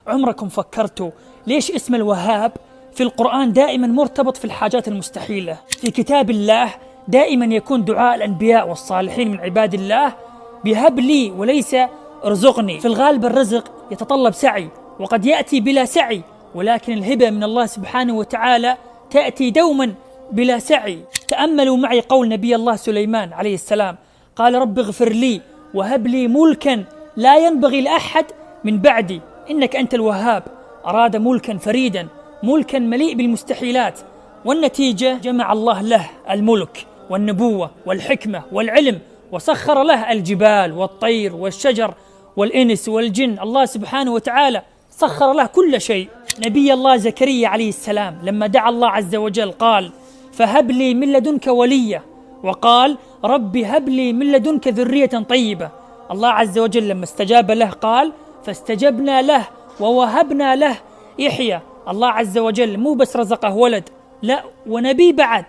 عمركم فكرتوا ليش اسم الوهاب في القرآن دائما مرتبط في الحاجات المستحيلة؟ في كتاب الله دائما يكون دعاء الأنبياء والصالحين من عباد الله بهب لي وليس ارزقني. في الغالب الرزق يتطلب سعي وقد يأتي بلا سعي، ولكن الهبة من الله سبحانه وتعالى تأتي دوما بلا سعي. تأملوا معي قول نبي الله سليمان عليه السلام، قال رب اغفر لي وهب لي ملكا لا ينبغي لأحد من بعدي إنك أنت الوهاب. أراد ملكا فريدا، ملكا مليء بالمستحيلات، والنتيجة جمع الله له الملك والنبوة والحكمة والعلم، وسخر له الجبال والطير والشجر والإنس والجن. الله سبحانه وتعالى سخر له كل شيء. نبي الله زكريا عليه السلام لما دعا الله عز وجل قال فهب لي من لدنك وليا، وقال رب هب لي من لدنك ذرية طيبة. الله عز وجل لما استجاب له قال فاستجبنا له ووهبنا له يحيى. الله عز وجل مو بس رزقه ولد، لا ونبي بعد،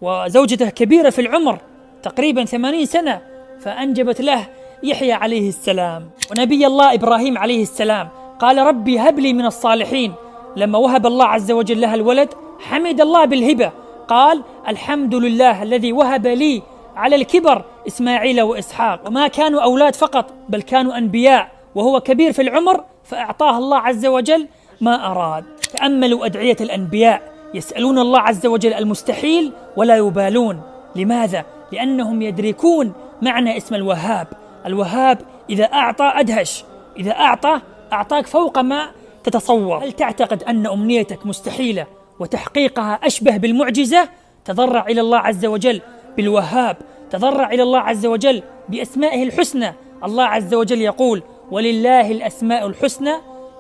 وزوجته كبيرة في العمر تقريبا 80 سنة فأنجبت له يحيى عليه السلام. ونبي الله إبراهيم عليه السلام قال ربي هب لي من الصالحين، لما وهب الله عز وجل له الولد حمد الله بالهبة، قال الحمد لله الذي وهب لي على الكبر إسماعيل وإسحاق. وما كانوا أولاد فقط بل كانوا أنبياء، وهو كبير في العمر فأعطاه الله عز وجل ما أراد. تأملوا أدعية الأنبياء، يسألون الله عز وجل المستحيل ولا يبالون. لماذا؟ لأنهم يدركون معنى اسم الوهاب. الوهاب إذا أعطى أدهش، إذا أعطاك فوق ما تتصور. هل تعتقد أن أمنيتك مستحيلة وتحقيقها أشبه بالمعجزة؟ تضرع إلى الله عز وجل بالوهاب، تضرع إلى الله عز وجل بأسمائه الحسنى. الله عز وجل يقول ولله الأسماء الحسنى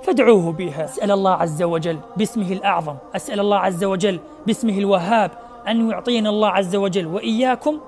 فادعوه بها. أسأل الله عز وجل باسمه الأعظم، أسأل الله عز وجل باسمه الوهاب أن يعطينا الله عز وجل وإياكم